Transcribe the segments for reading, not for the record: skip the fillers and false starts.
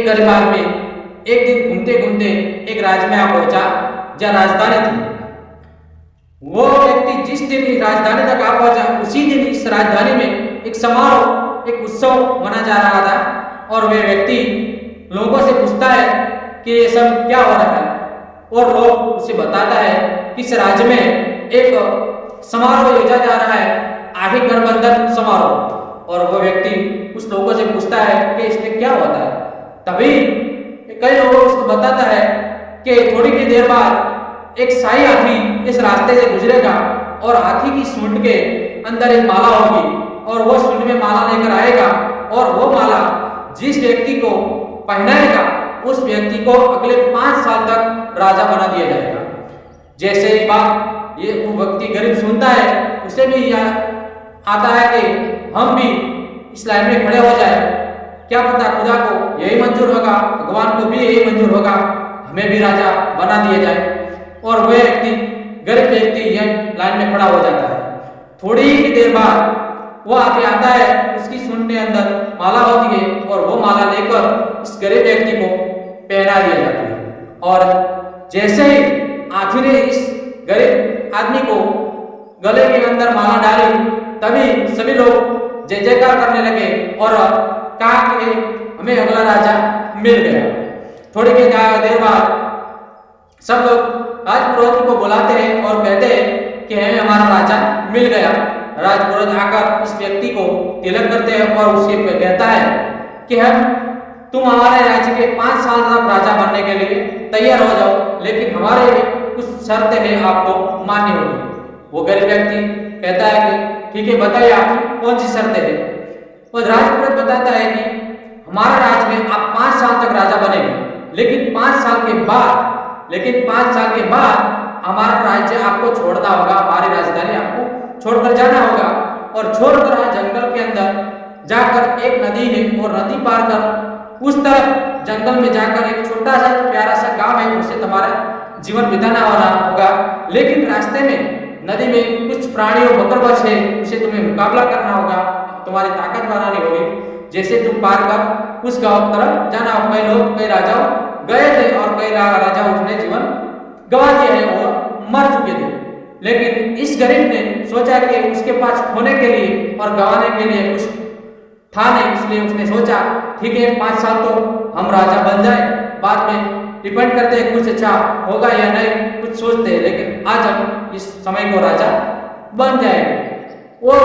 गरीब आदमी एक दिन घूमते घूमते एक राज्य में आ पहुंचा जहाँ राजधानी थी। वो व्यक्ति जिस दिन इस राजधानी तक आ पहुंचा उसी दिन इस राजधानी में एक समारोह, एक उत्सव मना जा रहा था। और वह व्यक्ति लोगों से पूछता है कि ये सब क्या हो रहा है, और लोग उसे बताता है कि इस राज्य में एक समारोह योजा जा रहा है, आर्थिक गठबंधन समारोह। और वह व्यक्ति उस लोगों से पूछता है कि इसमें क्या होता है। तभी कई लोगों उसको बताता है कि थोड़ी की देर बाद एक शाही हाथी इस रास्ते से गुजरेगा और हाथी की सूंड के अंदर एक माला होगी और वो सूंड में माला लेकर आएगा, और वो माला जिस व्यक्ति को पहनाएगा उस व्यक्ति को अगले 5 साल तक राजा बना दिया जाएगा। जैसे ही बात ये वो व्यक्ति गरीब सुनता है, उसे भी यह आता है कि हम भी इस लाइन में खड़े हो जाए, क्या पता खुदा को यही मंजूर होगा, भगवान को भी यही मंजूर होगा, हमें भी राजा बना दिया जाए। और वह व्यक्ति, गरीब व्यक्ति, यह लाइन में खड़ा हो जाता है। थोड़ी ही देर बाद वो आगे आता है, उसकी सूंड के अंदर माला होती है और वो माला लेकर इस गरीब व्यक्ति को पहना दिया जाता है। और जैसे ही हाथी ने इस गरीब आदमी को गले के अंदर माला डाली, तभी सभी लोग जय जयकार करने लगे और कहा कि हमें अगला राजा मिल गया। थोड़ी देर बाद सब लोग राजपुरोहित को बुलाते हैं और कहते हैं कि हमें हमारा राजा मिल गया। राजपुरोहित आकर इस व्यक्ति को तिलक करते हैं और उसे कहता है कि तुम हमारे राज्य के 5 साल तक राजा बनने के लिए तैयार हो जाओ, लेकिन हमारे कुछ शर्तें हैं, आपको माननी होगी। वो गरीब व्यक्ति कहता है कि ठीक है, बताइए आपकी कौन सी शर्तें हैं। और राजपुरोहित बताता है कि हमारा राज्य में आप 5 साल तक राजा बनेंगे, लेकिन 5 साल के बाद हमारा राज्य आपको छोड़ना होगा, हमारी राजधानी आपको छोड़कर जाना होगा। और छोड़कर जंगल के अंदर जाकर एक नदी है, और नदी पार कर उस तरफ जंगल में जाकर एक छोटा सा प्यारा सा गांव है, उसे तुम्हारा जीवन बिताना होगा। लेकिन रास्ते में नदी में कुछ प्राणियों मगरमच्छ है, उसे तुम्हें मुकाबला करना होगा, तुम्हारी ताकत बढ़ानी होगी। जैसे तुम पार कर उस गांव तरफ जाना हो। कई राजा गए थे और कई राजा उसने जीवन गंवा दिया है और मर चुके थे। लेकिन इस गरीब ने सोचा कि उसके पास खोने के लिए और गंवाने के लिए कुछ था नहीं, इसलिए उसने सोचा ठीक है, 5 साल तो हम राजा बन जाए, बाद में डिपेंड करते हैं कुछ अच्छा होगा या नहीं, कुछ सोचते हैं, लेकिन आज हम इस समय को राजा बन जाएंगे। वो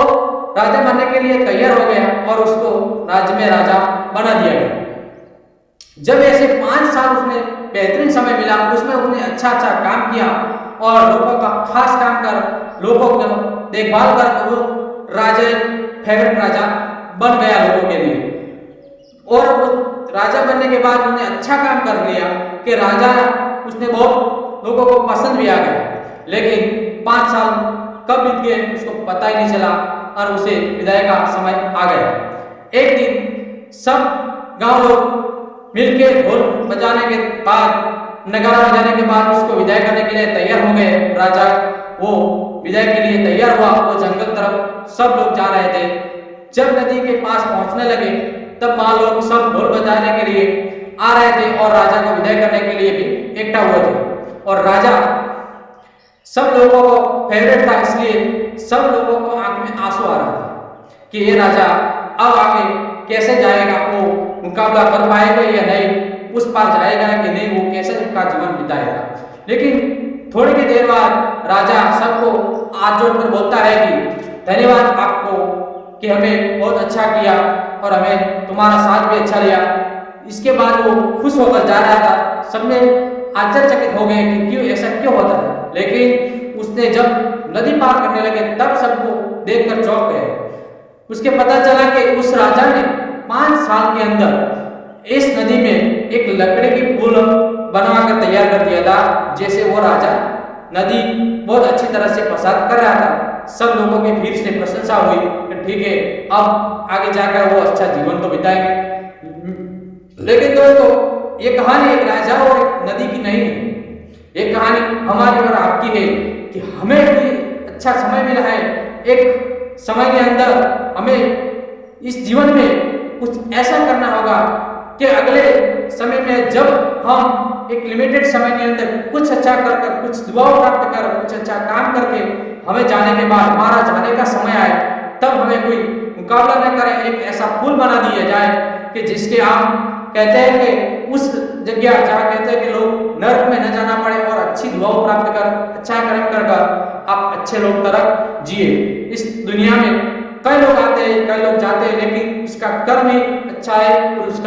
राजा बनने के लिए तैयार हो गया और उसको राज्य में राजा बना दिया गया। जब ऐसे 5 साल उसने बेहतरीन समय मिला, उसमें उसने अच्छा काम किया और लोगों का खास काम कर, लोगों को देखभाल कर, तो वो राजा फेवरेट राजा बन गया लोगों के लिए। और राजा बनने के बाद उसने अच्छा काम कर लिया कि राजा उसने बहुत लोगों को पसंद भी आ गया। लेकिन 5 साल कब बीत गए उसको पता ही नहीं चला और उसे विदाई का समय आ गया। एक दिन सब गांव लोग मिलके ढोल बजाने के बाद, नगाड़ा बजाने के बाद उसको विदाई करने के लिए तैयार हो गए। राजा वो विदाई के लिए तैयार हुआ, वो जंगल तरफ सब लोग जा रहे थे। जब नदी के पास पहुंचने लगे तब वहां लोग सब ढोल बजाने के लिए आ रहे थे और राजा को विदाई करने के लिए भी इकट्ठा हुए थे। और राजा सब लोगों को फेवरेट था, इसलिए सब लोगों को आंख में आंसू आ रहा था कि ये राजा अब आगे कैसे जाएगा, वो मुकाबला कर पाएगा या नहीं, उस पार जाएगा कि नहीं, वो कैसे उसका जीवन बिताएगा। लेकिन थोड़ी की देर बाद राजा सबको हाथ जोड़कर बोलता है कि धन्यवाद आपको कि हमें बहुत अच्छा किया और हमें तुम्हारा साथ भी अच्छा लिया। इसके बाद वो खुश होकर जा रहा था। सबने आश्चर्यचकित हो गए कि क्यों ऐसा क्यों होता है। लेकिन उसने जब नदी पार करने लगे तब सबको देखकर चौंक गए। उसके पता चला कि उस राजा ने 5 साल के अंदर इस नदी में एक लकड़ी की पुल बनवा कर तैयार कर दिया था। जैसे वो राजा नदी बहुत अच्छी तरह से पसार कर रहा था। सब लोगों के फिर से प्रशंसा हुई कि ठीक है, अब आगे जाकर वो अच्छा जीवन तो बिताएंगे। लेकिन दोस्तों, ये कहानी एक राजा और एक नदी की नहीं है। ये कहानी हमारी और आपकी है कि हमें भी अच्छा समय मिला है। एक समय के अंदर हमें इस जीवन में कुछ ऐसा करना होगा कि अगले समय में जब हम एक लिमिटेड समय के अंदर कुछ अच्छा कर कुछ दुआओं प्राप्त कर कुछ अच्छा काम करके हमें जाने के बाद हमारा जाने का समय आए, तब हमें कोई मुकाबला न करे, एक ऐसा पुल बना दिया जाए कि जिसके हम कहते हैं कि उस जगह जहाँ कहते हैं कि लोग नरक में न जाना पड़े और अच्छी दुआओं प्राप्त कर अच्छा कर्म कर आप अच्छे लोग तरह जिए। इस दुनिया में कई लोग आते हैं कई लोग जाते हैं, लेकिन उसका कर्म ही अच्छा है और उसका